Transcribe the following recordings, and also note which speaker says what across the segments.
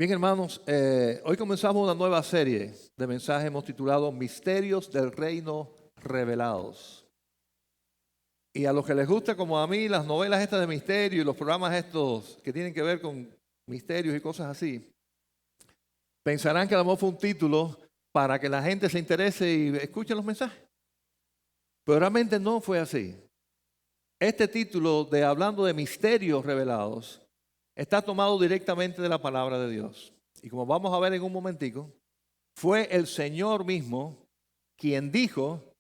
Speaker 1: Bien, hermanos, hoy comenzamos una nueva serie de mensajes. Hemos titulado Misterios del Reino Revelados. Y a los que les gusta, como a mí, las novelas estas de misterio y los programas estos que tienen que ver con misterios y cosas así, pensarán que a lo mejor fue un título para que la gente se interese y escuche los mensajes. Pero realmente no fue así. Este título de Hablando de Misterios Revelados está tomado directamente de la palabra de Dios. Y como vamos a ver en un momentico, fue el Señor mismo quien dijo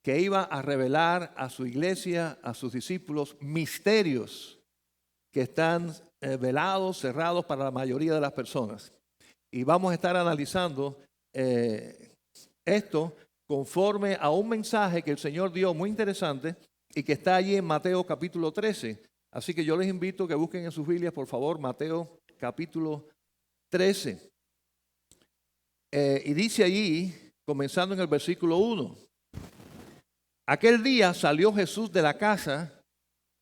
Speaker 1: que iba a revelar a su iglesia, a sus discípulos, misterios que están velados, cerrados para la mayoría de las personas. Y vamos a estar analizando esto conforme a un mensaje que el Señor dio muy interesante y que está allí en Mateo capítulo 13. Así que yo les invito a que busquen en sus Biblias, por favor, Mateo capítulo 13. Y dice allí, comenzando en el versículo 1, aquel día salió Jesús de la casa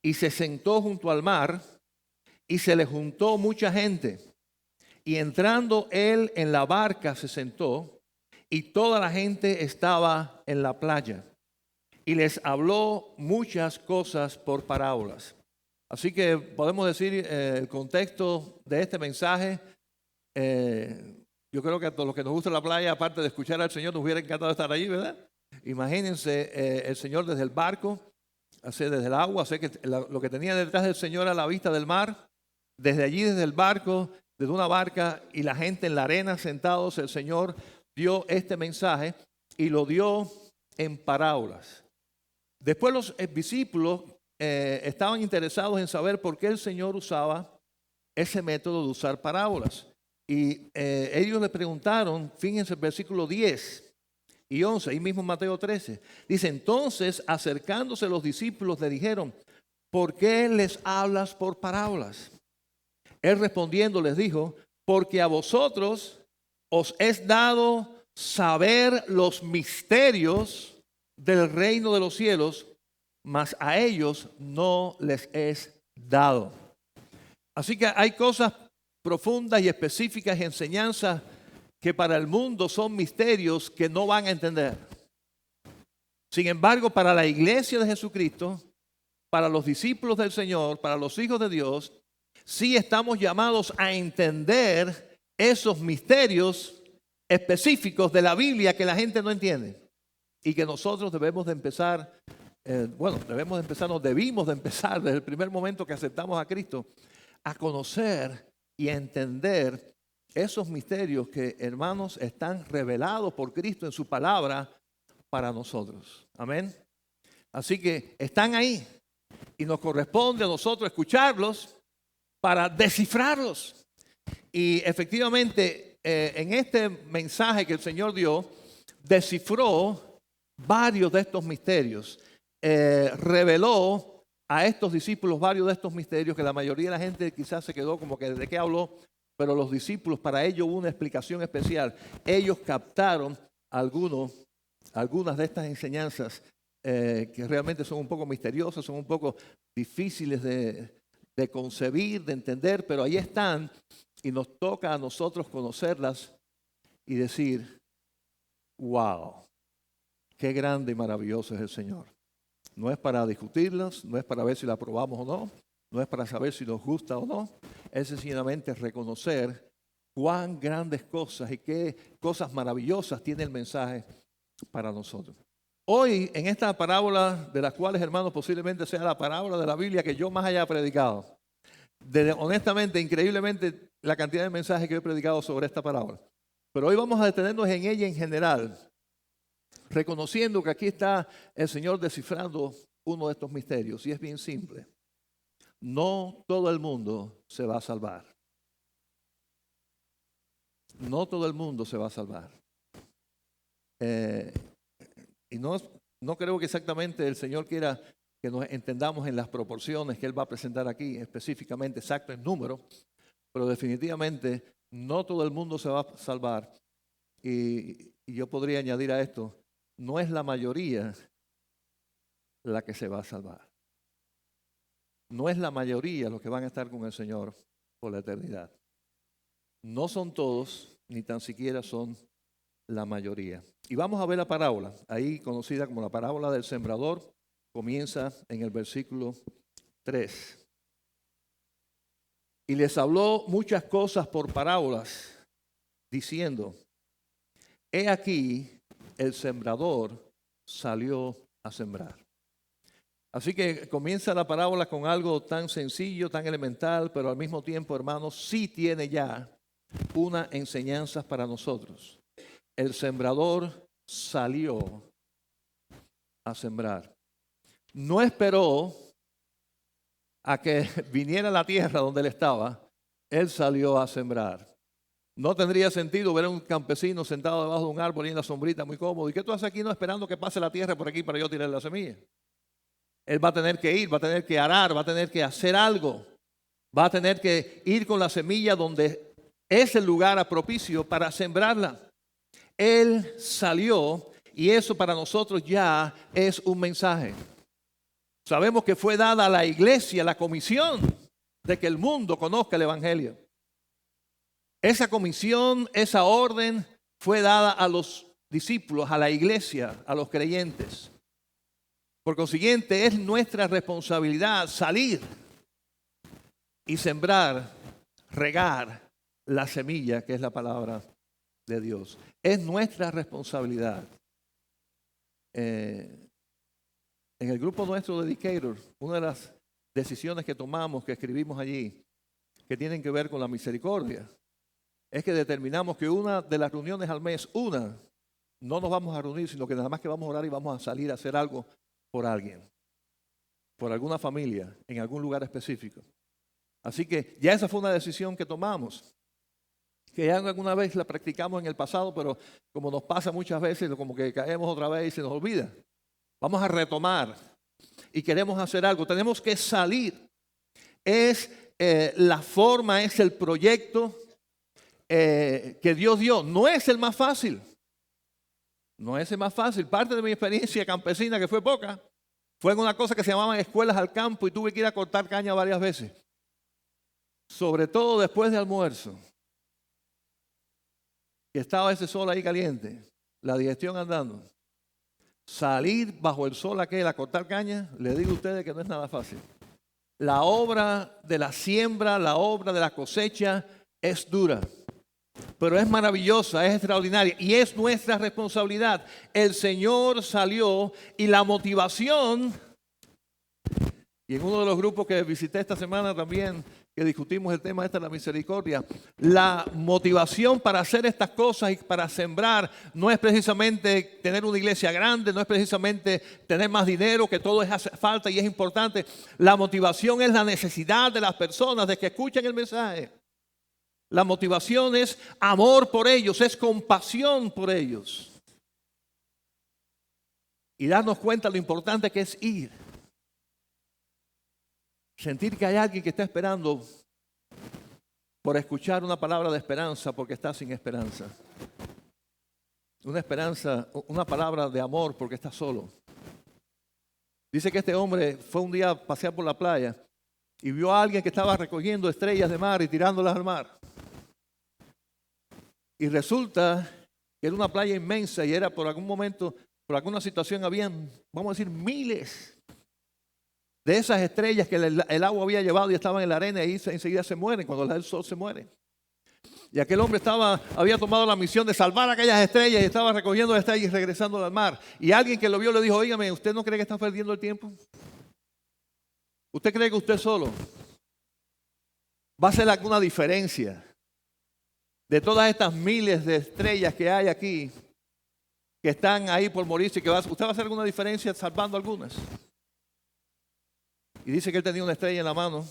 Speaker 1: y se sentó junto al mar y se le juntó mucha gente. Y entrando él en la barca se sentó y toda la gente estaba en la playa. Y les habló muchas cosas por parábolas. Así que podemos decir el contexto de este mensaje. Yo creo que a todos los que nos gusta la playa, aparte de escuchar al Señor, nos hubiera encantado estar allí, ¿verdad? Imagínense el Señor desde el barco, desde el agua, que lo que tenía detrás del Señor a la vista del mar, desde allí, desde el barco, desde una barca y la gente en la arena sentados, el Señor dio este mensaje y lo dio en parábolas. Después los discípulos estaban interesados en saber por qué el Señor usaba ese método de usar parábolas. Y ellos le preguntaron, fíjense el versículo 10 y 11, ahí mismo en Mateo 13. Dice, entonces acercándose los discípulos le dijeron, ¿por qué les hablas por parábolas? Él respondiendo les dijo, porque a vosotros os es dado saber los misterios del reino de los cielos, mas a ellos no les es dado. Así que hay cosas profundas y específicas y enseñanzas que para el mundo son misterios que no van a entender. Sin embargo, para la iglesia de Jesucristo, para los discípulos del Señor, para los hijos de Dios, sí estamos llamados a entender esos misterios específicos de la Biblia que la gente no entiende y que nosotros debemos de empezar, debimos de empezar desde el primer momento que aceptamos a Cristo a conocer y a entender esos misterios que, hermanos, están revelados por Cristo en su palabra para nosotros. Amén. Así que están ahí y nos corresponde a nosotros escucharlos para descifrarlos. Y efectivamente, en este mensaje que el Señor dio, descifró varios de estos misterios. Reveló a estos discípulos varios de estos misterios que la mayoría de la gente quizás se quedó como que ¿de qué habló? Pero los discípulos, para ellos hubo una explicación especial. Ellos captaron algunas de estas enseñanzas que realmente son un poco misteriosas, son un poco difíciles de concebir, de entender, pero ahí están y nos toca a nosotros conocerlas y decir, wow, qué grande y maravilloso es el Señor. No es para discutirlas, no es para ver si la aprobamos o no, no es para saber si nos gusta o no, es sencillamente reconocer cuán grandes cosas y qué cosas maravillosas tiene el mensaje para nosotros. Hoy, en esta parábola, de las cuales, hermanos, posiblemente sea la parábola de la Biblia que yo más haya predicado, honestamente, increíblemente, la cantidad de mensajes que he predicado sobre esta parábola. Pero hoy vamos a detenernos en ella en general, reconociendo que aquí está el Señor descifrando uno de estos misterios. Y es bien simple. No todo el mundo se va a salvar. No todo el mundo se va a salvar. Y no creo que exactamente el Señor quiera que nos entendamos en las proporciones que Él va a presentar aquí, específicamente exacto en número, pero definitivamente no todo el mundo se va a salvar. Y yo podría añadir a esto, no es la mayoría la que se va a salvar. No es la mayoría los que van a estar con el Señor por la eternidad. no son todos, ni tan siquiera son la mayoría. Y vamos a ver la parábola, ahí conocida como la parábola del sembrador, comienza en el versículo 3. Y les habló muchas cosas por parábolas, diciendo, he aquí el sembrador salió a sembrar. Así que comienza la parábola con algo tan sencillo, tan elemental, pero al mismo tiempo, hermanos, sí tiene ya una enseñanza para nosotros. El sembrador salió a sembrar. No esperó a que viniera a la tierra donde él estaba. Él salió a sembrar. No tendría sentido ver a un campesino sentado debajo de un árbol y en la sombrita muy cómodo. ¿Y qué tú haces aquí no esperando que pase la tierra por aquí para yo tirar la semilla? Él va a tener que ir, va a tener que arar, va a tener que hacer algo. Va a tener que ir con la semilla donde es el lugar propicio para sembrarla. Él salió y eso para nosotros ya es un mensaje. Sabemos que fue dada a la iglesia la comisión de que el mundo conozca el evangelio. Esa comisión, esa orden fue dada a los discípulos, a la iglesia, a los creyentes. Por consiguiente, es nuestra responsabilidad salir y sembrar, regar la semilla que es la palabra de Dios. Es nuestra responsabilidad. En el grupo nuestro de Decatur, una de las decisiones que tomamos, que escribimos allí, que tienen que ver con la misericordia, es que determinamos que una de las reuniones al mes, no nos vamos a reunir, sino que nada más que vamos a orar y vamos a salir a hacer algo por alguien, por alguna familia, en algún lugar específico. Así que ya esa fue una decisión que tomamos, que ya alguna vez la practicamos en el pasado, pero como nos pasa muchas veces, como que caemos otra vez y se nos olvida. Vamos a retomar y queremos hacer algo. Tenemos que salir. Es la forma, es el proyecto que Dios dio. No es el más fácil. No es el más fácil. Parte de mi experiencia campesina, que fue poca, fue en una cosa que se llamaban escuelas al campo y tuve que ir a cortar caña varias veces. Sobre todo después de almuerzo. Que estaba ese sol ahí caliente, la digestión andando. Salir bajo el sol aquel a cortar caña, le digo a ustedes que no es nada fácil. La obra de la siembra, la obra de la cosecha es dura, pero es maravillosa, es extraordinaria y es nuestra responsabilidad. El Señor salió y la motivación, y en uno de los grupos que visité esta semana también, que discutimos el tema de la misericordia, la motivación para hacer estas cosas y para sembrar no es precisamente tener una iglesia grande, no es precisamente tener más dinero, que todo hace falta y es importante. La motivación es la necesidad de las personas de que escuchen el mensaje. La motivación es amor por ellos, es compasión por ellos. Y darnos cuenta lo importante que es ir. Sentir que hay alguien que está esperando por escuchar una palabra de esperanza porque está sin esperanza. Una esperanza, una palabra de amor porque está solo. Dice que este hombre fue un día a pasear por la playa y vio a alguien que estaba recogiendo estrellas de mar y tirándolas al mar. Y resulta que era una playa inmensa y era por algún momento, por alguna situación habían, vamos a decir, miles de esas estrellas que el agua había llevado y estaban en la arena y enseguida se mueren cuando el sol se muere. Y aquel hombre había tomado la misión de salvar aquellas estrellas y estaba recogiendo las estrellas y regresando al mar. Y alguien que lo vio le dijo, óigame, ¿usted no cree que está perdiendo el tiempo? ¿Usted cree que usted solo va a hacer alguna diferencia de todas estas miles de estrellas que hay aquí, que están ahí por morirse? ¿Usted va a hacer alguna diferencia salvando algunas? Y dice que él tenía una estrella en la mano,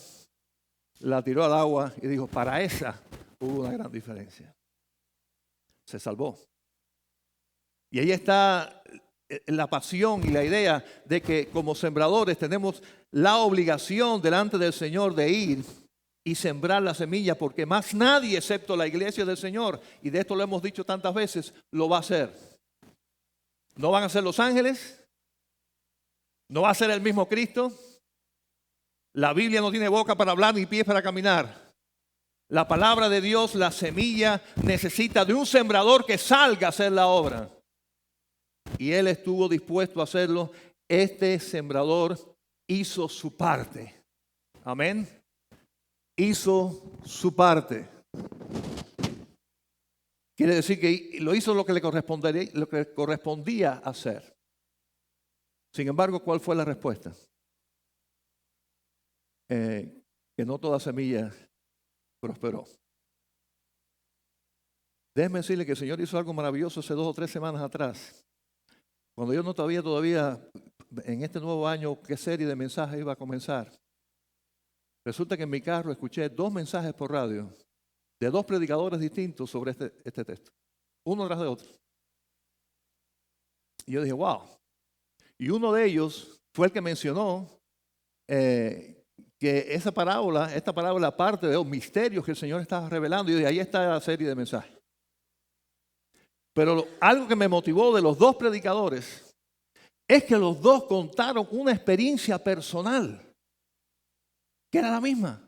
Speaker 1: la tiró al agua y dijo, para esa hubo una gran diferencia. Se salvó. Y ahí está la pasión y la idea de que como sembradores tenemos la obligación delante del Señor de ir y sembrar la semilla, porque más nadie excepto la iglesia del Señor, y de esto lo hemos dicho tantas veces, lo va a hacer. No van a ser los ángeles, no va a ser el mismo Cristo. La Biblia no tiene boca para hablar ni pies para caminar. La palabra de Dios, la semilla, necesita de un sembrador que salga a hacer la obra. Y él estuvo dispuesto a hacerlo. Este sembrador hizo su parte. Amén. Hizo su parte. Quiere decir que lo hizo lo que le correspondía hacer. Sin embargo, ¿cuál fue la respuesta? Que no toda semilla prosperó. Déjeme decirle que el Señor hizo algo maravilloso hace 2 o 3 semanas atrás. Cuando yo no sabía todavía en este nuevo año qué serie de mensajes iba a comenzar. Resulta que en mi carro escuché 2 mensajes por radio de 2 predicadores distintos sobre este texto. Uno tras de otro. Y yo dije, wow. Y uno de ellos fue el que mencionó que esta parábola parte de los misterios que el Señor estaba revelando. Y yo dije, ahí está la serie de mensajes. Pero algo que me motivó de los 2 predicadores es que los 2 contaron una experiencia personal que era la misma.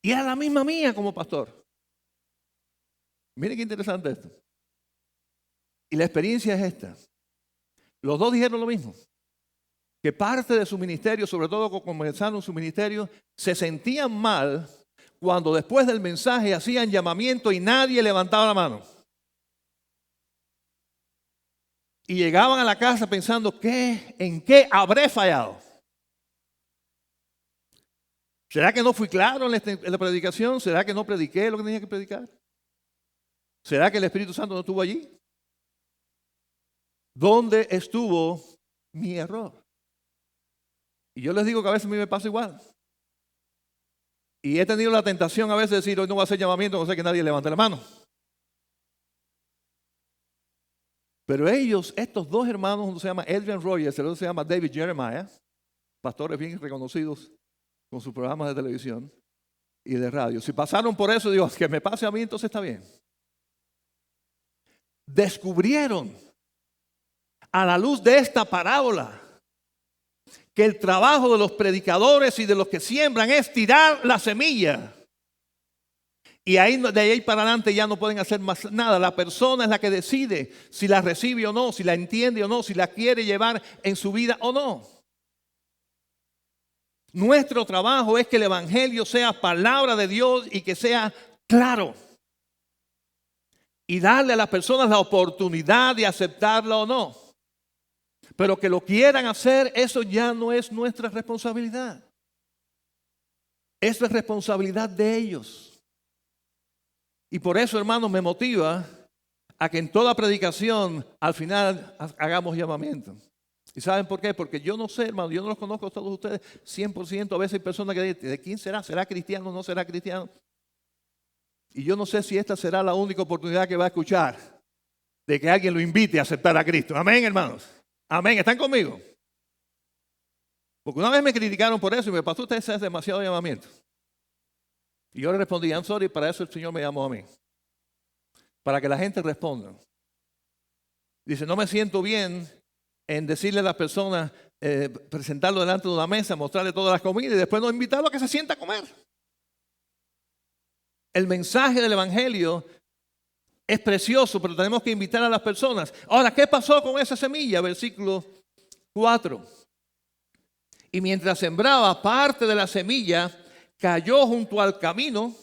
Speaker 1: Y era la misma mía como pastor. Miren qué interesante esto. Y la experiencia es esta. Los 2 dijeron lo mismo. Que parte de su ministerio, sobre todo cuando comenzaron su ministerio, se sentían mal cuando después del mensaje hacían llamamiento y nadie levantaba la mano. Y llegaban a la casa pensando, ¿en qué habré fallado? ¿Será que no fui claro en la predicación? ¿Será que no prediqué lo que tenía que predicar? ¿Será que el Espíritu Santo no estuvo allí? ¿Dónde estuvo mi error? Y yo les digo que a veces a mí me pasa igual. Y he tenido la tentación a veces de decir, hoy no voy a hacer llamamiento, no sé que nadie levante la mano. Pero estos 2 hermanos, uno se llama Adrian Rogers, el otro se llama David Jeremiah, pastores bien reconocidos con sus programas de televisión y de radio. Si pasaron por eso, digo, que me pase a mí, entonces está bien. Descubrieron a la luz de esta parábola que el trabajo de los predicadores y de los que siembran es tirar la semilla. Y de ahí para adelante ya no pueden hacer más nada. La persona es la que decide si la recibe o no, si la entiende o no, si la quiere llevar en su vida o no. Nuestro trabajo es que el Evangelio sea palabra de Dios y que sea claro. Y darle a las personas la oportunidad de aceptarlo o no. Pero que lo quieran hacer, eso ya no es nuestra responsabilidad. Es la responsabilidad de ellos. Y por eso, hermanos, me motiva a que en toda predicación al final hagamos llamamiento. ¿Y saben por qué? Porque yo no sé, hermano, yo no los conozco a todos ustedes 100%. A veces hay personas que dicen, ¿de quién será? ¿Será cristiano o no será cristiano? Y yo no sé si esta será la única oportunidad que va a escuchar de que alguien lo invite a aceptar a Cristo. Amén, hermanos. Amén. ¿Están conmigo? Porque una vez me criticaron por eso y me pasó, usted hace demasiado llamamiento. Y yo le respondí, I'm sorry, para eso el Señor me llamó a mí. Para que la gente responda. Dice, no me siento bien en decirle a las personas, presentarlo delante de una mesa, mostrarle todas las comidas y después no invitarlo a que se sienta a comer. El mensaje del Evangelio es precioso, pero tenemos que invitar a las personas. Ahora, ¿qué pasó con esa semilla? Versículo 4. Y mientras sembraba, parte de la semilla cayó junto al camino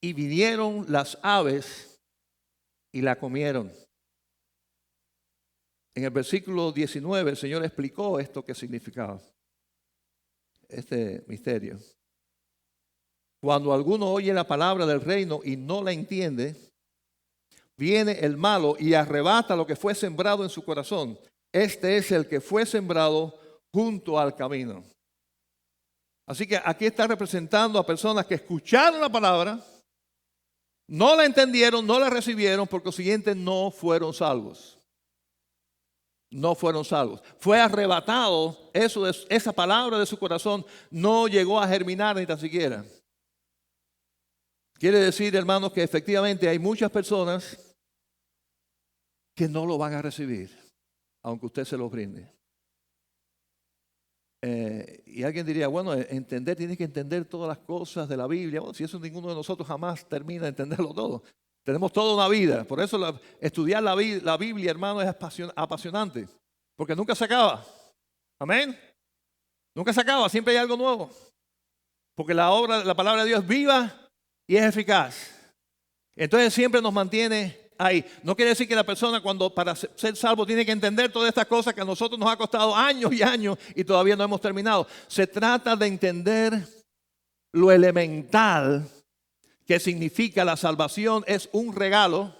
Speaker 1: y vinieron las aves y la comieron. En el versículo 19 el Señor explicó esto que significaba, este misterio. Cuando alguno oye la palabra del reino y no la entiende, viene el malo y arrebata lo que fue sembrado en su corazón. Este es el que fue sembrado junto al camino. Así que aquí está representando a personas que escucharon la palabra, no la entendieron, no la recibieron, por consiguiente no fueron salvos. No fueron salvos. Fue arrebatado esa palabra de su corazón, no llegó a germinar ni tan siquiera. Quiere decir, hermanos, que efectivamente hay muchas personas que no lo van a recibir, aunque usted se lo brinde. Y alguien diría, bueno, entender, tienes que entender todas las cosas de la Biblia. Bueno, si eso ninguno de nosotros jamás termina de entenderlo todo. Tenemos toda una vida. Por eso estudiar la Biblia, hermano, es apasionante. Porque nunca se acaba. Amén. Nunca se acaba, siempre hay algo nuevo. Porque la palabra de Dios es viva y es eficaz. Entonces siempre nos mantiene ahí. No quiere decir que la persona para ser salvo tiene que entender todas estas cosas que a nosotros nos ha costado años y años y todavía no hemos terminado. Se trata de entender lo elemental que significa la salvación. Es un regalo,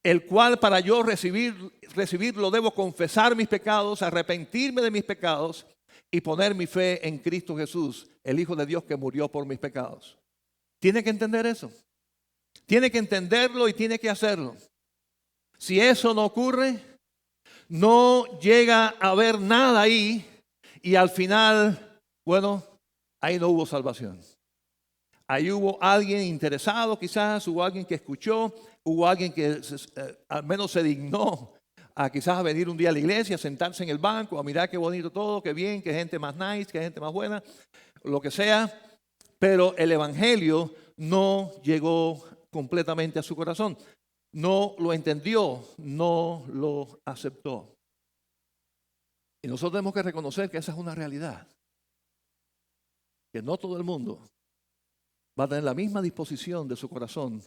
Speaker 1: el cual para yo recibirlo debo confesar mis pecados, arrepentirme de mis pecados y poner mi fe en Cristo Jesús, el Hijo de Dios que murió por mis pecados. Tiene que entender eso. Tiene que entenderlo y tiene que hacerlo. Si eso no ocurre, no llega a haber nada ahí y al final, bueno, ahí no hubo salvación. Ahí hubo alguien interesado quizás, hubo alguien que escuchó, hubo alguien que al menos se dignó a quizás a venir un día a la iglesia, a sentarse en el banco, a mirar qué bonito todo, qué bien, qué gente más nice, qué gente más buena, lo que sea. Pero el evangelio no llegó completamente a su corazón. No lo entendió, no lo aceptó. Y nosotros tenemos que reconocer que esa es una realidad. Que no todo el mundo va a tener la misma disposición de su corazón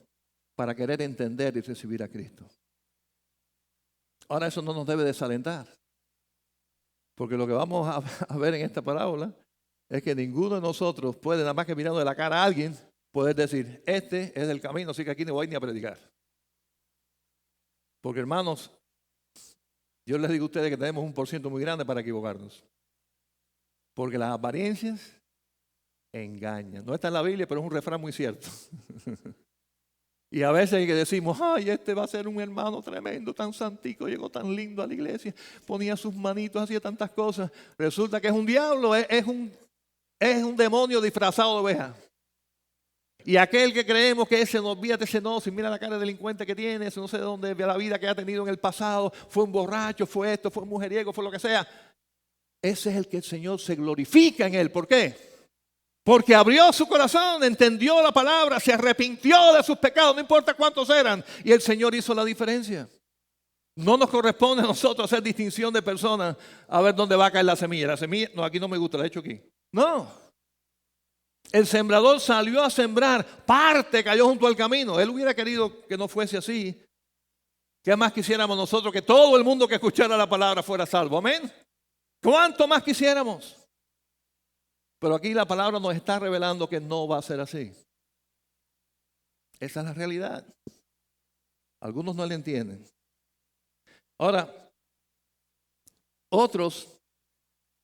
Speaker 1: para querer entender y recibir a Cristo. Ahora eso no nos debe desalentar. Porque lo que vamos a ver en esta parábola es que ninguno de nosotros puede, nada más que mirando de la cara a alguien, poder decir, este es el camino, así que aquí no voy ni a predicar. Porque hermanos, yo les digo a ustedes que tenemos un % muy grande para equivocarnos. Porque las apariencias engañan. No está en la Biblia, pero es un refrán muy cierto. Y a veces que decimos, ay, este va a ser un hermano tremendo, tan santico, llegó tan lindo a la iglesia, ponía sus manitos, hacía tantas cosas. Resulta que es un diablo, es un demonio disfrazado de oveja. Y aquel que creemos que ese no, olvídate ese no, si mira la cara de delincuente que tiene, ese no sé de dónde, de la vida que ha tenido en el pasado, fue un borracho, fue esto, fue un mujeriego, fue lo que sea. Ese es el que el Señor se glorifica en él. ¿Por qué? Porque abrió su corazón, entendió la palabra, se arrepintió de sus pecados, no importa cuántos eran. Y el Señor hizo la diferencia. No nos corresponde a nosotros hacer distinción de personas a ver dónde va a caer la semilla. La semilla, no, aquí no me gusta, la he hecho aquí. No. El sembrador salió a sembrar, parte cayó junto al camino. Él hubiera querido que no fuese así. ¿Qué más quisiéramos nosotros? Que todo el mundo que escuchara la palabra fuera salvo. Amén. ¿Cuánto más quisiéramos? Pero aquí la palabra nos está revelando que no va a ser así. Esa es la realidad. Algunos no la entienden. Ahora, otros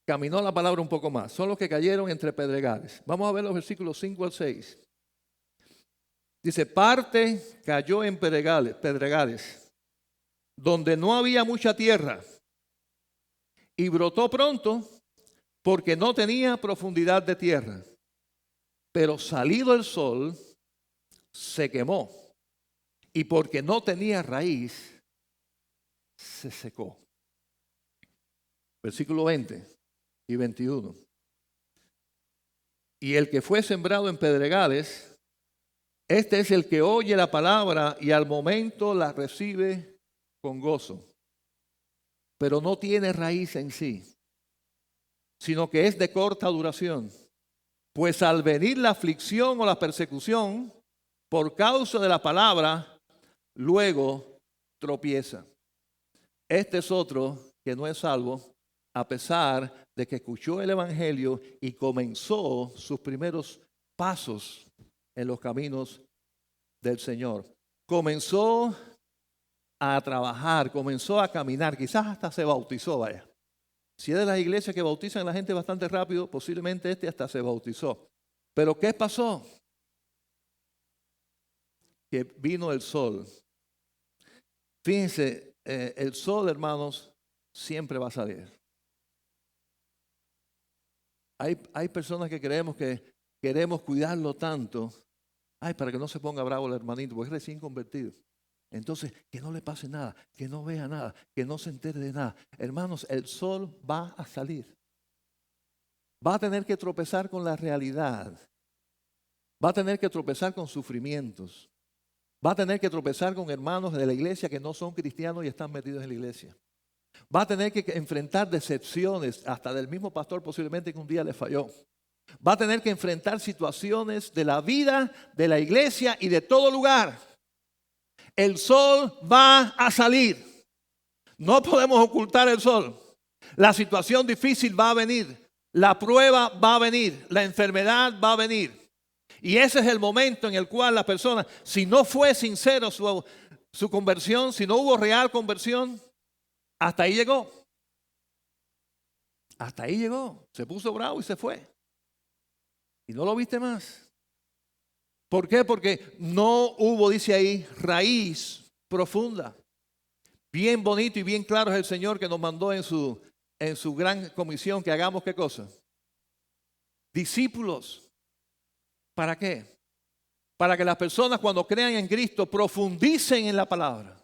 Speaker 1: caminó la palabra un poco más. Son los que cayeron entre pedregales. Vamos a ver los versículos 5 al 6. Dice, parte cayó en pedregales, donde no había mucha tierra, y brotó pronto, porque no tenía profundidad de tierra. Pero salido el sol, se quemó. Y porque no tenía raíz, se secó. Versículo 20 y 21. Y el que fue sembrado en pedregales, este es el que oye la palabra y al momento la recibe con gozo. Pero no tiene raíz en sí, sino que es de corta duración. Pues al venir la aflicción o la persecución, por causa de la palabra, luego tropieza. Este es otro que no es salvo, a pesar de que escuchó el evangelio y comenzó sus primeros pasos en los caminos del Señor. Comenzó a trabajar, comenzó a caminar, quizás hasta se bautizó, vaya. Si es de las iglesias que bautizan a la gente bastante rápido, posiblemente este hasta se bautizó. Pero ¿qué pasó? Que vino el sol. Fíjense, el sol, hermanos, siempre va a salir. Hay personas que creemos que queremos cuidarlo tanto, para que no se ponga bravo el hermanito, porque es recién convertido. Entonces, que no le pase nada, que no vea nada, que no se entere de nada. Hermanos, el sol va a salir. va a tener que tropezar con la realidad. Va a tener que tropezar con sufrimientos. Va a tener que tropezar con hermanos de la iglesia que no son cristianos y están metidos en la iglesia. Va a tener que enfrentar decepciones, hasta del mismo pastor posiblemente que un día le falló. Va a tener que enfrentar situaciones de la vida, de la iglesia y de todo lugar. El sol va a salir. No podemos ocultar el sol. La situación difícil va a venir. La prueba va a venir. La enfermedad va a venir. Y ese es el momento en el cual la persona, si no fue sincero su conversión, si no hubo real conversión, hasta ahí llegó. Hasta ahí llegó. Se puso bravo y se fue. Y no lo viste más. ¿Por qué? Porque no hubo, dice ahí, raíz profunda. Bien bonito y bien claro es el Señor que nos mandó en su gran comisión que hagamos ¿qué cosa? Discípulos. ¿Para qué? Para que las personas cuando crean en Cristo profundicen en la palabra.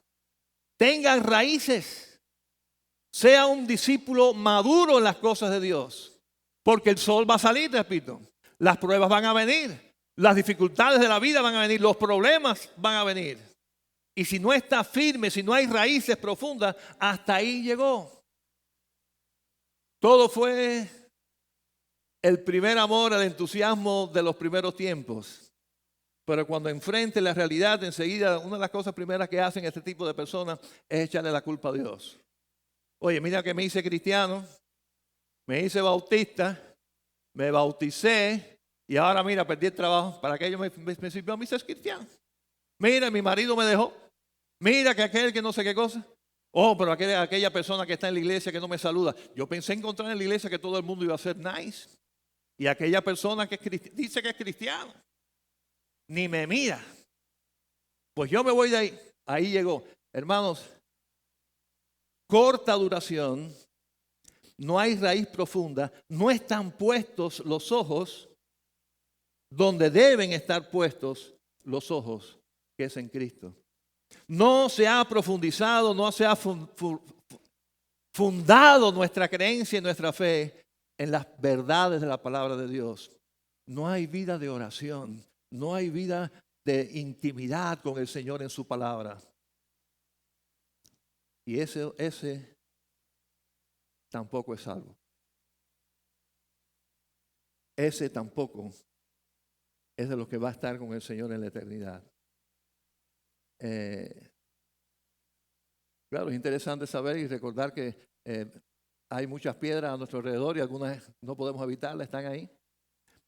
Speaker 1: Tengan raíces. Sea un discípulo maduro en las cosas de Dios. Porque el sol va a salir, repito. Las pruebas van a venir. Las dificultades de la vida van a venir. Los problemas van a venir. Y si no está firme, si no hay raíces profundas, hasta ahí llegó. Todo fue el primer amor, el entusiasmo de los primeros tiempos. Pero cuando enfrente la realidad, enseguida, una de las cosas primeras que hacen este tipo de personas es echarle la culpa a Dios. Oye, mira que me hice cristiano, me hice bautista, me bauticé y ahora mira, perdí el trabajo. ¿Para qué yo me sirvió a mí ser cristiano? Mira, mi marido me dejó. Mira que aquel que no sé qué cosa. Oh, pero aquella persona que está en la iglesia que no me saluda. Yo pensé encontrar en la iglesia que todo el mundo iba a ser nice. Y aquella persona que dice que es cristiano, ni me mira. Pues yo me voy de ahí. Ahí llegó. Hermanos, corta duración, no hay raíz profunda, no están puestos los ojos donde deben estar puestos los ojos, que es en Cristo. No se ha profundizado, no se ha fundado nuestra creencia y nuestra fe en las verdades de la palabra de Dios. No hay vida de oración, no hay vida de intimidad con el Señor en su palabra. Y ese tampoco es salvo. Ese tampoco es de los que va a estar con el Señor en la eternidad. Claro, es interesante saber y recordar que hay muchas piedras a nuestro alrededor y algunas no podemos evitarlas, están ahí.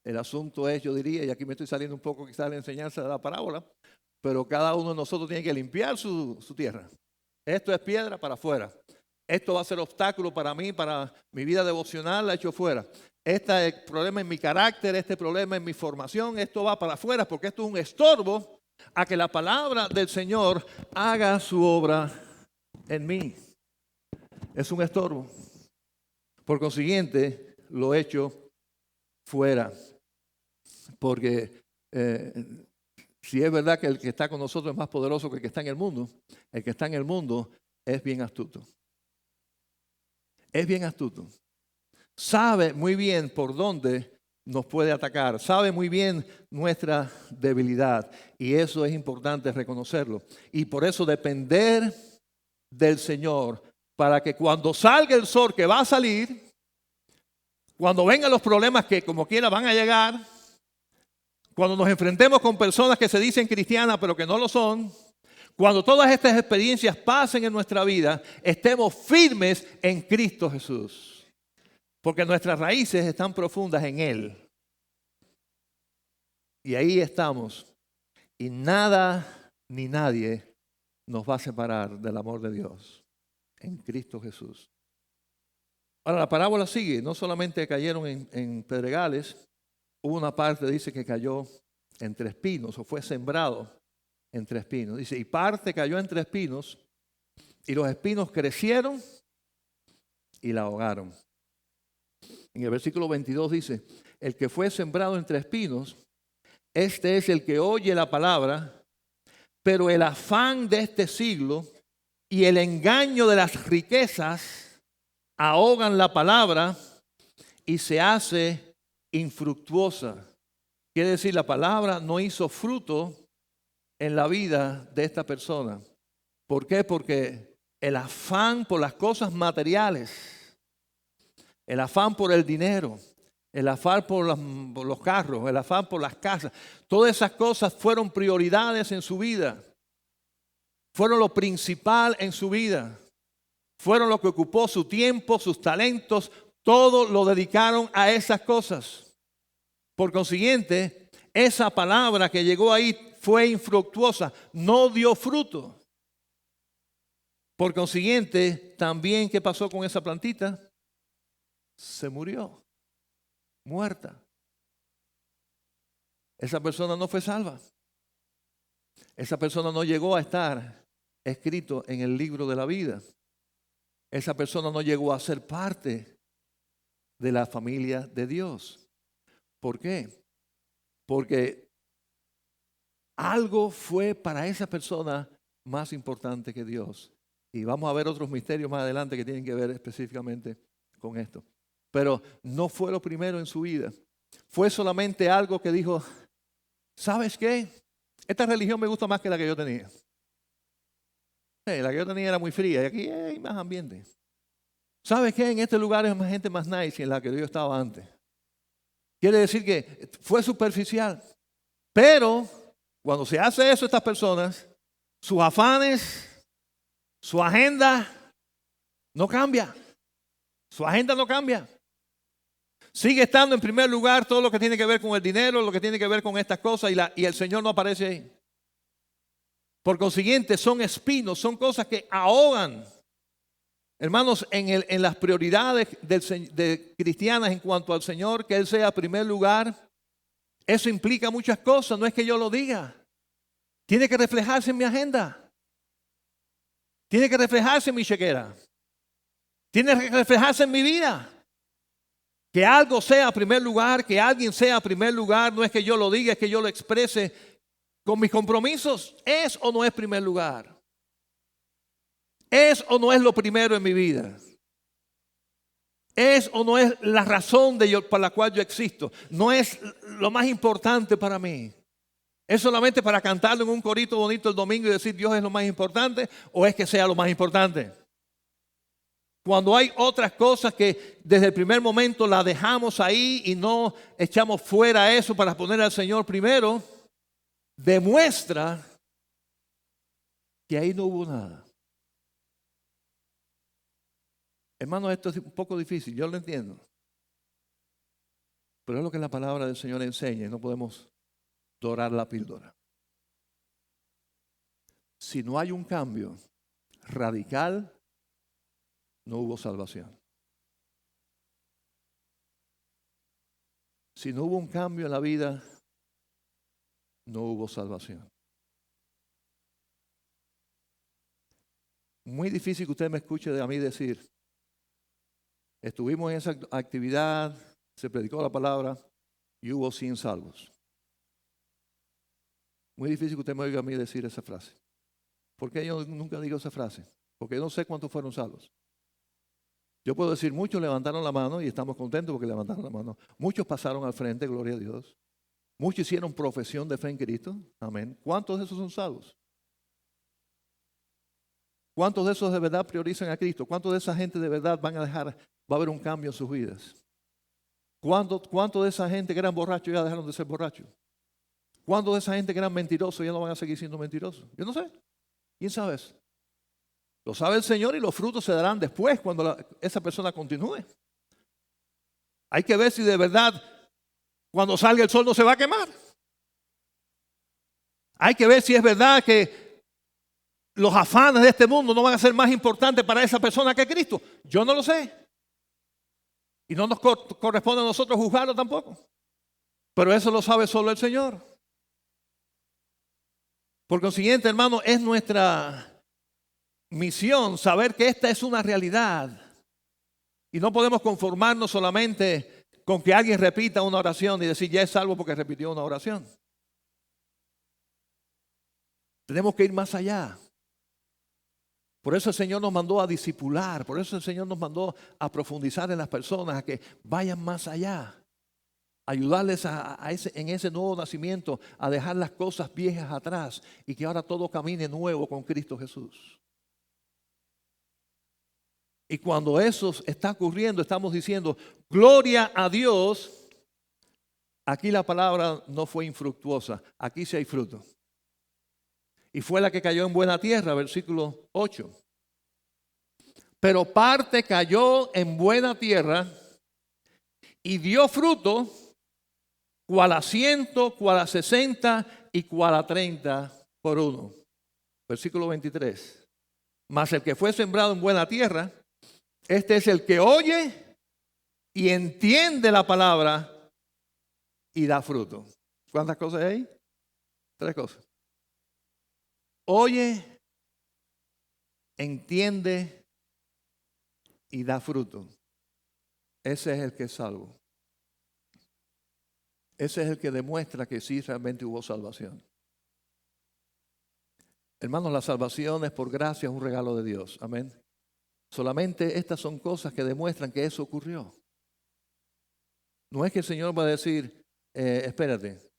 Speaker 1: El asunto es, yo diría, y aquí me estoy saliendo un poco quizás de la enseñanza de la parábola, pero cada uno de nosotros tiene que limpiar su tierra. Esto es piedra para afuera. Esto va a ser obstáculo para mí, para mi vida devocional, la echo fuera. Este problema en mi carácter, este problema en mi formación, esto va para afuera porque esto es un estorbo a que la palabra del Señor haga su obra en mí. Es un estorbo. Por consiguiente, lo echo fuera. Porque si es verdad que el que está con nosotros es más poderoso que el que está en el mundo, el que está en el mundo es bien astuto. Es bien astuto. Sabe muy bien por dónde nos puede atacar. Sabe muy bien nuestra debilidad. Y eso es importante reconocerlo. Y por eso depender del Señor para que cuando salga el sol que va a salir, cuando vengan los problemas que como quiera van a llegar, cuando nos enfrentemos con personas que se dicen cristianas pero que no lo son, cuando todas estas experiencias pasen en nuestra vida, estemos firmes en Cristo Jesús. Porque nuestras raíces están profundas en Él. Y ahí estamos. Y nada ni nadie nos va a separar del amor de Dios en Cristo Jesús. Ahora la parábola sigue. No solamente cayeron en pedregales. Hubo una parte, dice, que cayó entre espinos o fue sembrado entre espinos. Dice, y parte cayó entre espinos y los espinos crecieron y la ahogaron. En el versículo 22 dice, el que fue sembrado entre espinos, este es el que oye la palabra, pero el afán de este siglo y el engaño de las riquezas ahogan la palabra y se hace infructuosa. Quiere decir, la palabra no hizo fruto en la vida de esta persona. ¿Por qué? Porque el afán por las cosas materiales, el afán por el dinero, el afán por los carros, el afán por las casas, todas esas cosas fueron prioridades en su vida. Fueron lo principal en su vida. Fueron lo que ocupó su tiempo, sus talentos, todo lo dedicaron a esas cosas. Por consiguiente, esa palabra que llegó ahí fue infructuosa, no dio fruto. Por consiguiente, también, ¿qué pasó con esa plantita? Se murió, muerta. Esa persona no fue salva. Esa persona no llegó a estar escrito en el libro de la vida. Esa persona no llegó a ser parte de la familia de Dios. ¿Por qué? Porque algo fue para esa persona más importante que Dios. Y vamos a ver otros misterios más adelante que tienen que ver específicamente con esto. Pero no fue lo primero en su vida. Fue solamente algo que dijo, ¿sabes qué? Esta religión me gusta más que la que yo tenía. La que yo tenía era muy fría y aquí hay más ambiente. ¿Sabes qué? En este lugar hay más gente más nice que en la que yo estaba antes. Quiere decir que fue superficial. Pero cuando se hace eso, estas personas, sus afanes, su agenda no cambia. Su agenda no cambia. Sigue estando en primer lugar todo lo que tiene que ver con el dinero, lo que tiene que ver con estas cosas y el Señor no aparece ahí. Por consiguiente, son espinos, son cosas que ahogan, hermanos, en las prioridades de cristianas en cuanto al Señor, que Él sea primer lugar. Eso implica muchas cosas, no es que yo lo diga. Tiene que reflejarse en mi agenda. Tiene que reflejarse en mi chequera. Tiene que reflejarse en mi vida. Que algo sea primer lugar, que alguien sea primer lugar, no es que yo lo diga, es que yo lo exprese con mis compromisos. ¿Es o no es primer lugar? ¿Es o no es lo primero en mi vida? ¿Es o no es la razón para la cual yo existo? ¿No es lo más importante para mí? ¿Es solamente para cantarlo en un corito bonito el domingo y decir Dios es lo más importante? ¿O es que sea lo más importante? Cuando hay otras cosas que desde el primer momento la dejamos ahí y no echamos fuera eso para poner al Señor primero, demuestra que ahí no hubo nada. Hermano, esto es un poco difícil, yo lo entiendo. Pero es lo que la palabra del Señor enseña y no podemos dorar la píldora. Si no hay un cambio radical, no hubo salvación. Si no hubo un cambio en la vida, no hubo salvación. Muy difícil que usted me escuche a mí decir, estuvimos en esa actividad, se predicó la palabra y hubo 100 salvos. Muy difícil que usted me oiga a mí decir esa frase. ¿Por qué yo nunca digo esa frase? Porque yo no sé cuántos fueron salvos. Yo puedo decir, muchos levantaron la mano y estamos contentos porque levantaron la mano. Muchos pasaron al frente, gloria a Dios. Muchos hicieron profesión de fe en Cristo. Amén. ¿Cuántos de esos son salvos? ¿Cuántos de esos de verdad priorizan a Cristo? ¿Cuántos de esa gente de verdad va a haber un cambio en sus vidas? ¿Cuántos de esa gente que eran borrachos ya dejaron de ser borrachos? ¿Cuántos de esa gente que eran mentirosos ya no van a seguir siendo mentirosos? Yo no sé. ¿Quién sabe eso? Lo sabe el Señor y los frutos se darán después cuando esa persona continúe. Hay que ver si de verdad cuando salga el sol no se va a quemar. Hay que ver si es verdad que los afanes de este mundo no van a ser más importantes para esa persona que Cristo. Yo no lo sé. Y no nos corresponde a nosotros juzgarlo tampoco. Pero eso lo sabe solo el Señor. Por consiguiente, hermano, es nuestra misión saber que esta es una realidad. Y no podemos conformarnos solamente con que alguien repita una oración y decir ya es salvo porque repitió una oración. Tenemos que ir más allá. Por eso el Señor nos mandó a discipular, por eso el Señor nos mandó a profundizar en las personas, a que vayan más allá. Ayudarles en ese nuevo nacimiento a dejar las cosas viejas atrás y que ahora todo camine nuevo con Cristo Jesús. Y cuando eso está ocurriendo, estamos diciendo, gloria a Dios. Aquí la palabra no fue infructuosa, aquí sí hay fruto. Y fue la que cayó en buena tierra, versículo 8. Pero parte cayó en buena tierra y dio fruto, cual a 100, cual a 60 y cual a 30 por uno. Versículo 23. Mas el que fue sembrado en buena tierra, este es el que oye y entiende la palabra y da fruto. ¿Cuántas cosas hay? 3 cosas. Oye, entiende y da fruto. Ese es el que es salvo. Ese es el que demuestra que sí realmente hubo salvación. Hermanos, la salvación es por gracia, es un regalo de Dios. Amén. Solamente estas son cosas que demuestran que eso ocurrió. No es que el Señor va a decir, espérate,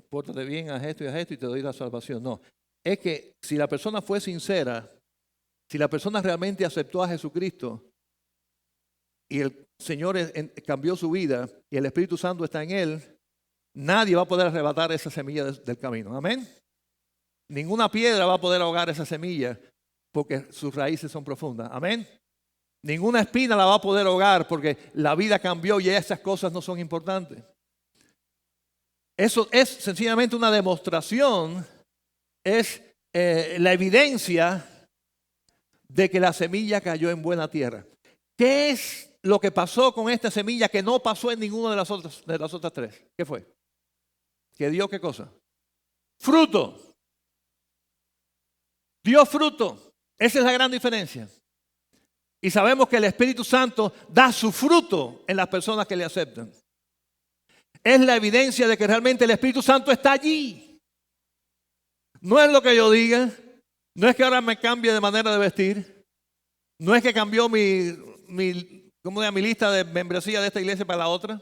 Speaker 1: pórtate bien, haz esto y te doy la salvación. No, es que si la persona fue sincera, si la persona realmente aceptó a Jesucristo y el Señor cambió su vida y el Espíritu Santo está en él, nadie va a poder arrebatar esa semilla del camino. Amén. Ninguna piedra va a poder ahogar esa semilla porque sus raíces son profundas. Amén. Ninguna espina la va a poder ahogar porque la vida cambió y esas cosas no son importantes. Eso es sencillamente una demostración, es la evidencia de que la semilla cayó en buena tierra. ¿Qué es lo que pasó con esta semilla que no pasó en ninguna de las otras 3? ¿Qué fue? ¿Que dio qué cosa? Fruto. Dio fruto. Esa es la gran diferencia. Y sabemos que el Espíritu Santo da su fruto en las personas que le aceptan. Es la evidencia de que realmente el Espíritu Santo está allí. No es lo que yo diga. No es que ahora me cambie de manera de vestir. No es que cambió mi lista de membresía de esta iglesia para la otra.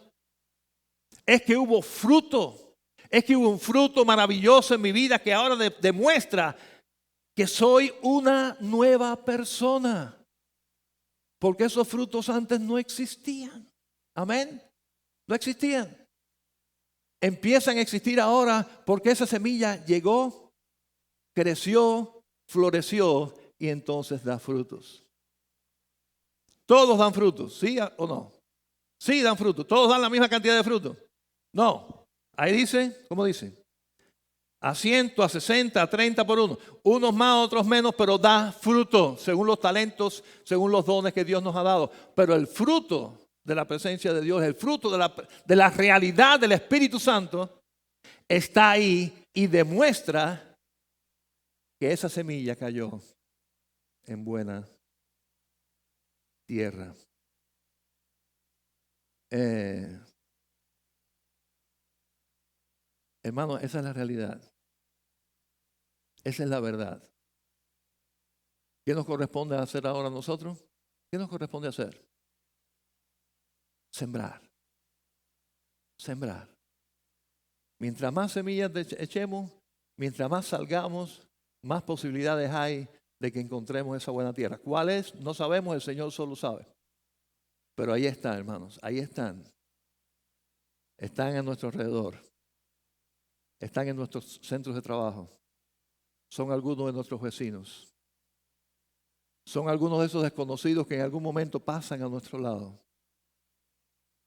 Speaker 1: Es que hubo fruto. Es que hubo un fruto maravilloso en mi vida que ahora demuestra que soy una nueva persona. Porque esos frutos antes no existían. Amén. No existían. Empiezan a existir ahora porque esa semilla llegó, creció, floreció y entonces da frutos. Todos dan frutos, ¿sí o no? Sí dan frutos. ¿Todos dan la misma cantidad de frutos? No. Ahí dice, ¿cómo dice? A 100, a 60, a 30 por uno. Unos más, otros menos, pero da fruto según los talentos, según los dones que Dios nos ha dado. Pero el fruto de la presencia de Dios, el fruto de la realidad del Espíritu Santo está ahí y demuestra que esa semilla cayó en buena tierra. Hermano, esa es la realidad. Esa es la verdad. ¿Qué nos corresponde hacer ahora a nosotros? ¿Qué nos corresponde hacer? Sembrar. Sembrar. Mientras más semillas echemos, mientras más salgamos, más posibilidades hay de que encontremos esa buena tierra. ¿Cuál es? No sabemos, el Señor solo sabe. Pero ahí están, hermanos, ahí están. Están a nuestro alrededor. Están en nuestros centros de trabajo. Son algunos de nuestros vecinos. Son algunos de esos desconocidos que en algún momento pasan a nuestro lado.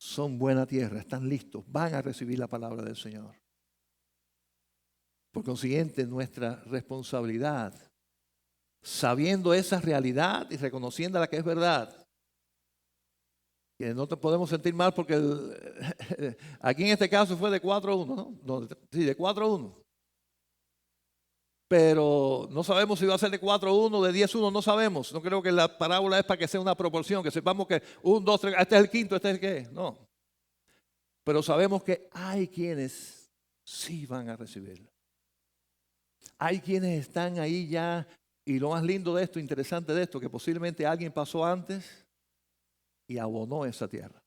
Speaker 1: Son buena tierra, están listos, van a recibir la palabra del Señor. Por consiguiente, nuestra responsabilidad, sabiendo esa realidad y reconociendo la que es verdad, que no te podemos sentir mal porque aquí en este caso fue de 4-1, ¿no? Sí, de 4-1. Pero no sabemos si va a ser de 4-1, de 10-1, no sabemos. No creo que la parábola es para que sea una proporción, que sepamos que 1, 2, 3, este es el quinto, este es el qué. No. Pero sabemos que hay quienes sí van a recibirlo. Hay quienes están ahí ya Y lo más lindo de esto, interesante de esto, que posiblemente alguien pasó antes y abonó esa tierra.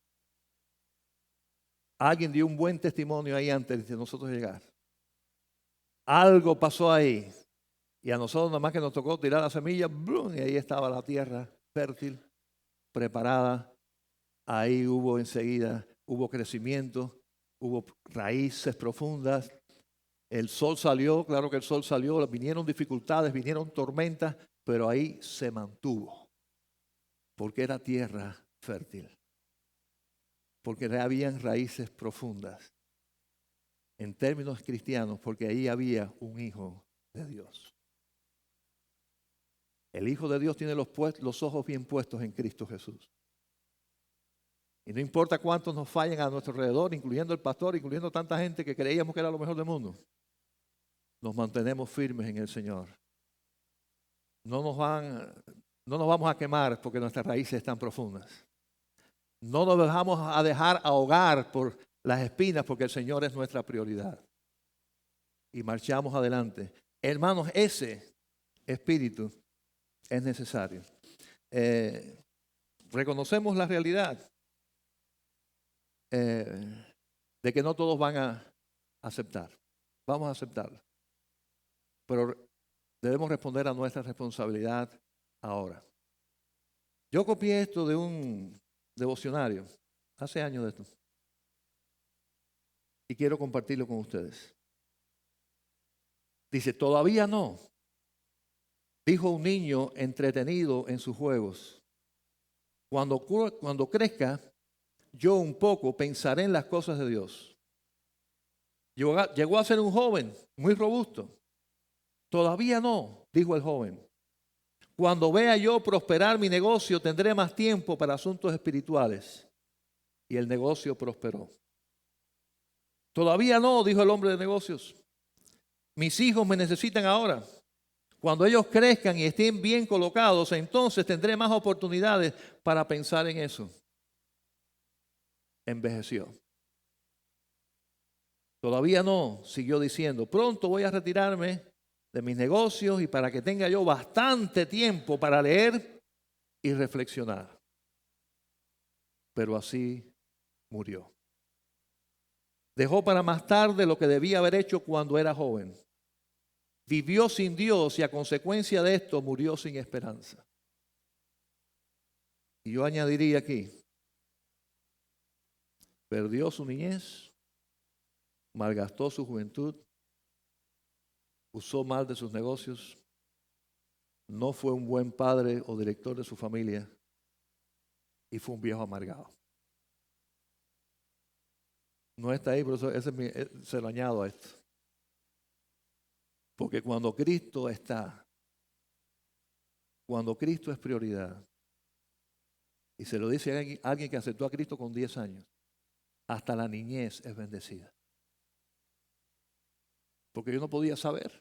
Speaker 1: Alguien dio un buen testimonio ahí antes de nosotros llegar. Algo pasó ahí. Y a nosotros nada más que nos tocó tirar la semilla, ¡blum! Y ahí estaba la tierra fértil, preparada. Ahí hubo enseguida, hubo crecimiento, hubo raíces profundas. El sol salió, claro que el sol salió, vinieron dificultades, vinieron tormentas, pero ahí se mantuvo, porque era tierra fértil, porque habían raíces profundas, en términos cristianos, porque ahí había un hijo de Dios. El Hijo de Dios tiene los ojos bien puestos en Cristo Jesús. Y no importa cuántos nos fallen a nuestro alrededor, incluyendo el pastor, incluyendo tanta gente que creíamos que era lo mejor del mundo, nos mantenemos firmes en el Señor. No nos vamos a quemar porque nuestras raíces están profundas. No nos vamos a dejar ahogar por las espinas porque el Señor es nuestra prioridad. Y marchamos adelante. Hermanos, ese espíritu es necesario. Reconocemos la realidad de que no todos van a aceptar. Vamos a aceptarla. Pero debemos responder a nuestra responsabilidad ahora. Yo copié esto de un devocionario, hace años de esto, y quiero compartirlo con ustedes. Dice, todavía no, dijo un niño entretenido en sus juegos. Cuando crezca, yo un poco pensaré en las cosas de Dios. Llegó a ser un joven muy robusto. Todavía no, dijo el joven. Cuando vea yo prosperar mi negocio, tendré más tiempo para asuntos espirituales. Y el negocio prosperó. Todavía no, dijo el hombre de negocios. Mis hijos me necesitan ahora. Cuando ellos crezcan y estén bien colocados, entonces tendré más oportunidades para pensar en eso. Envejeció. Todavía no, siguió diciendo. Pronto voy a retirarme de mis negocios y para que tenga yo bastante tiempo para leer y reflexionar. Pero así murió. Dejó para más tarde lo que debía haber hecho cuando era joven. Vivió sin Dios y a consecuencia de esto murió sin esperanza. Y yo añadiría aquí, perdió su niñez, malgastó su juventud, usó mal de sus negocios, no fue un buen padre o director de su familia y fue un viejo amargado. No está ahí, pero se lo añado a esto. Porque cuando Cristo está, cuando Cristo es prioridad, y se lo dice alguien que aceptó a Cristo con 10 años, hasta la niñez es bendecida. Porque yo no podía saber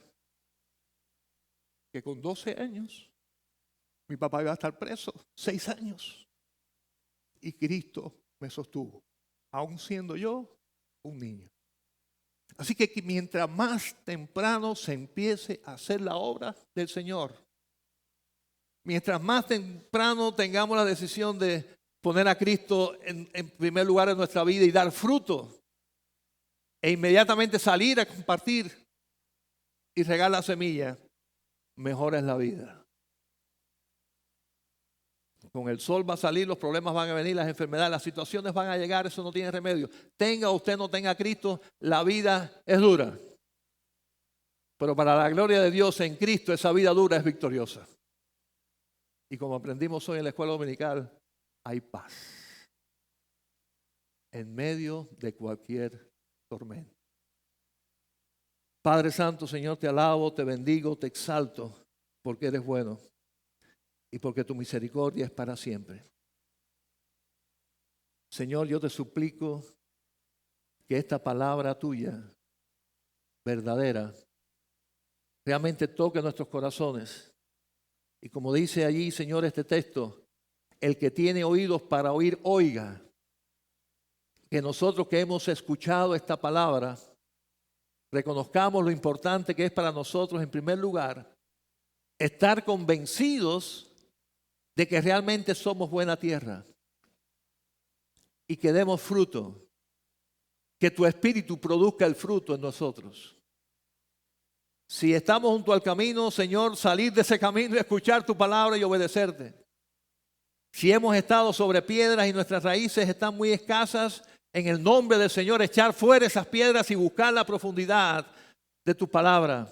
Speaker 1: que con 12 años mi papá iba a estar preso 6 años. Y Cristo me sostuvo, aun siendo yo un niño. Así que mientras más temprano se empiece a hacer la obra del Señor, mientras más temprano tengamos la decisión de poner a Cristo en primer lugar en nuestra vida y dar fruto, e inmediatamente salir a compartir y regar la semilla, mejor es la vida. Con el sol va a salir, los problemas van a venir, las enfermedades, las situaciones van a llegar, eso no tiene remedio. Tenga usted no tenga a Cristo, la vida es dura. Pero para la gloria de Dios en Cristo, esa vida dura es victoriosa. Y como aprendimos hoy en la escuela dominical, hay paz en medio de cualquier tormenta. Padre Santo, Señor, te alabo, te bendigo, te exalto, porque eres bueno y porque tu misericordia es para siempre. Señor, yo te suplico que esta palabra tuya, verdadera, realmente toque nuestros corazones. Y como dice allí, Señor, este texto, el que tiene oídos para oír, oiga. Que nosotros que hemos escuchado esta palabra, reconozcamos lo importante que es para nosotros, en primer lugar, estar convencidos de que realmente somos buena tierra y que demos fruto, que tu espíritu produzca el fruto en nosotros. Si estamos junto al camino, Señor, salir de ese camino y escuchar tu palabra y obedecerte. Si hemos estado sobre piedras y nuestras raíces están muy escasas, en el nombre del Señor, echar fuera esas piedras y buscar la profundidad de tu palabra.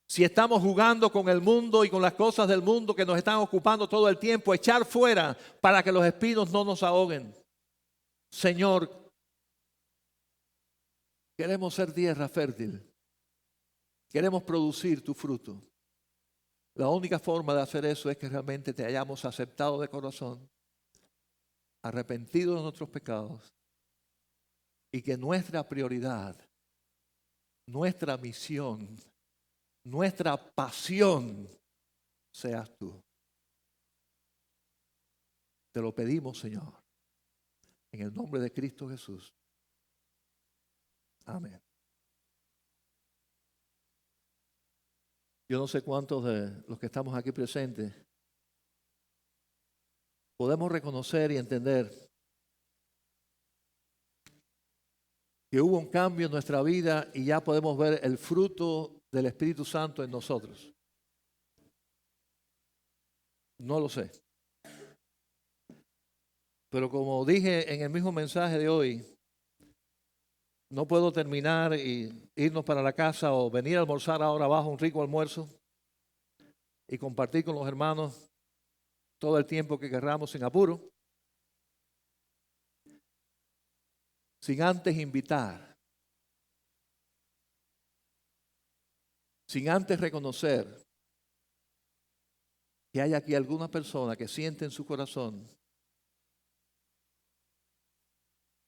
Speaker 1: Si estamos jugando con el mundo y con las cosas del mundo que nos están ocupando todo el tiempo, echar fuera para que los espinos no nos ahoguen. Señor, queremos ser tierra fértil. Queremos producir tu fruto. La única forma de hacer eso es que realmente te hayamos aceptado de corazón, arrepentido de nuestros pecados y que nuestra prioridad, nuestra misión, nuestra pasión seas tú. Te lo pedimos, Señor, en el nombre de Cristo Jesús. Amén. Yo no sé cuántos de los que estamos aquí presentes podemos reconocer y entender que hubo un cambio en nuestra vida y ya podemos ver el fruto del Espíritu Santo en nosotros. No lo sé. Pero como dije en el mismo mensaje de hoy, no puedo terminar y irnos para la casa o venir a almorzar ahora abajo un rico almuerzo y compartir con los hermanos todo el tiempo que querramos sin apuro, sin antes invitar, sin antes reconocer que hay aquí alguna persona que siente en su corazón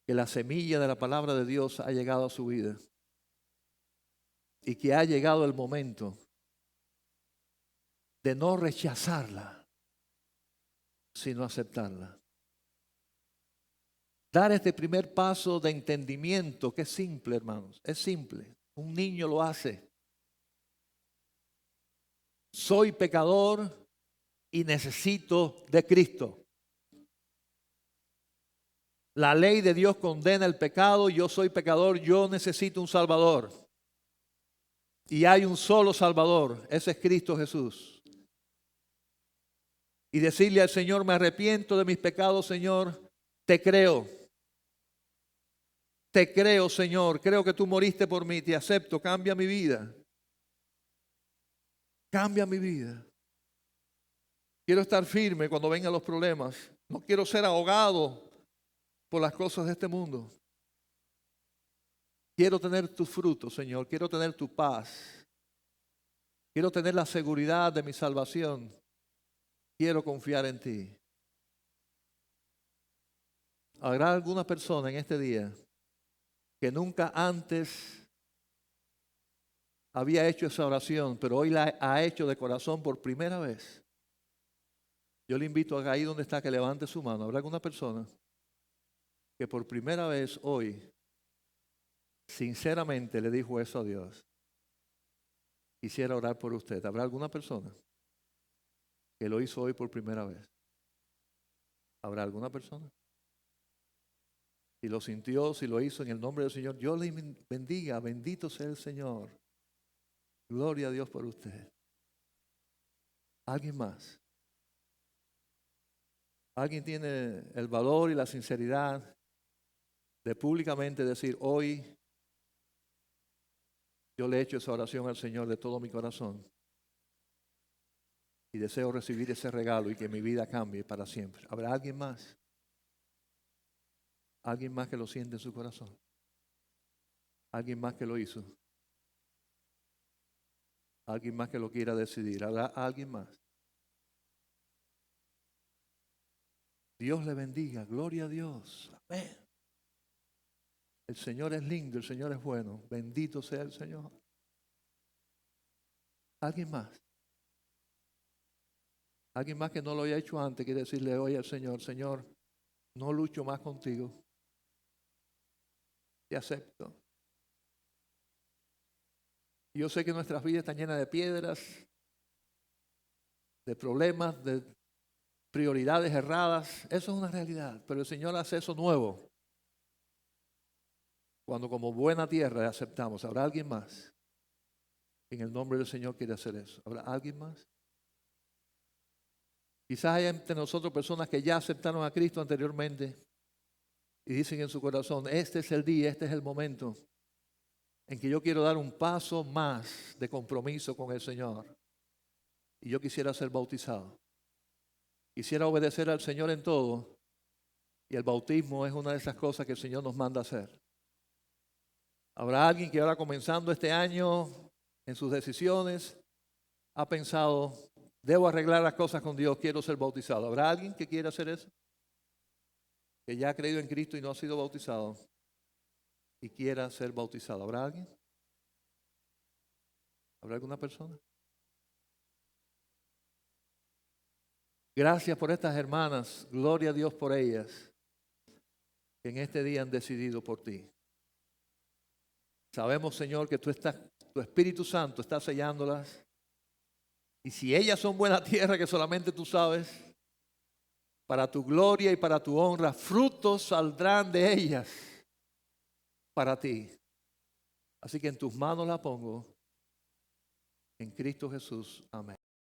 Speaker 1: que la semilla de la palabra de Dios ha llegado a su vida y que ha llegado el momento de no rechazarla, sino aceptarla. Dar este primer paso de entendimiento, que es simple, hermanos, es simple. Un niño lo hace. Soy pecador y necesito de Cristo. La ley de Dios condena el pecado, yo soy pecador, yo necesito un Salvador. Y hay un solo Salvador, ese es Cristo Jesús. Y decirle al Señor, me arrepiento de mis pecados, Señor, te creo. Te creo, Señor, creo que tú moriste por mí, te acepto, cambia mi vida. Cambia mi vida. Quiero estar firme cuando vengan los problemas. No quiero ser ahogado por las cosas de este mundo. Quiero tener tus frutos, Señor. Quiero tener tu paz. Quiero tener la seguridad de mi salvación. Quiero confiar en ti. ¿Habrá alguna persona en este día que nunca antes había hecho esa oración, pero hoy la ha hecho de corazón por primera vez? Yo le invito a ahí donde está que levante su mano. ¿Habrá alguna persona que por primera vez hoy sinceramente le dijo eso a Dios? Quisiera orar por usted. ¿Habrá alguna persona que lo hizo hoy por primera vez? ¿Habrá alguna persona? Si lo sintió, si lo hizo en el nombre del Señor, Dios le bendiga, bendito sea el Señor. Gloria a Dios por usted. ¿Alguien más? ¿Alguien tiene el valor y la sinceridad de públicamente decir, hoy yo le he hecho esa oración al Señor de todo mi corazón y deseo recibir ese regalo y que mi vida cambie para siempre? ¿Habrá alguien más? ¿Alguien más que lo siente en su corazón? ¿Alguien más que lo hizo? ¿Alguien más que lo quiera decidir? ¿Habrá alguien más? Dios le bendiga, gloria a Dios. Amén. El Señor es lindo, el Señor es bueno. Bendito sea el Señor. ¿Alguien más? Alguien más que no lo haya hecho antes quiere decirle hoy al Señor, Señor, no lucho más contigo. Te acepto. Yo sé que nuestras vidas están llenas de piedras, de problemas, de prioridades erradas. Eso es una realidad, pero el Señor hace eso nuevo. Cuando como buena tierra aceptamos. ¿Habrá alguien más? En el nombre del Señor quiere hacer eso. ¿Habrá alguien más? Quizás haya entre nosotros personas que ya aceptaron a Cristo anteriormente y dicen en su corazón, este es el día, este es el momento en que yo quiero dar un paso más de compromiso con el Señor. Y yo quisiera ser bautizado. Quisiera obedecer al Señor en todo. Y el bautismo es una de esas cosas que el Señor nos manda a hacer. Habrá alguien que ahora comenzando este año en sus decisiones ha pensado, debo arreglar las cosas con Dios, quiero ser bautizado. ¿Habrá alguien que quiera hacer eso? Que ya ha creído en Cristo y no ha sido bautizado y quiera ser bautizado. ¿Habrá alguien? ¿Habrá alguna persona? Gracias por estas hermanas, gloria a Dios por ellas, que en este día han decidido por ti. Sabemos, Señor, que tu Espíritu Santo está sellándolas. Y si ellas son buena tierra que solamente tú sabes, para tu gloria y para tu honra, frutos saldrán de ellas para ti. Así que en tus manos la pongo, en Cristo Jesús. Amén.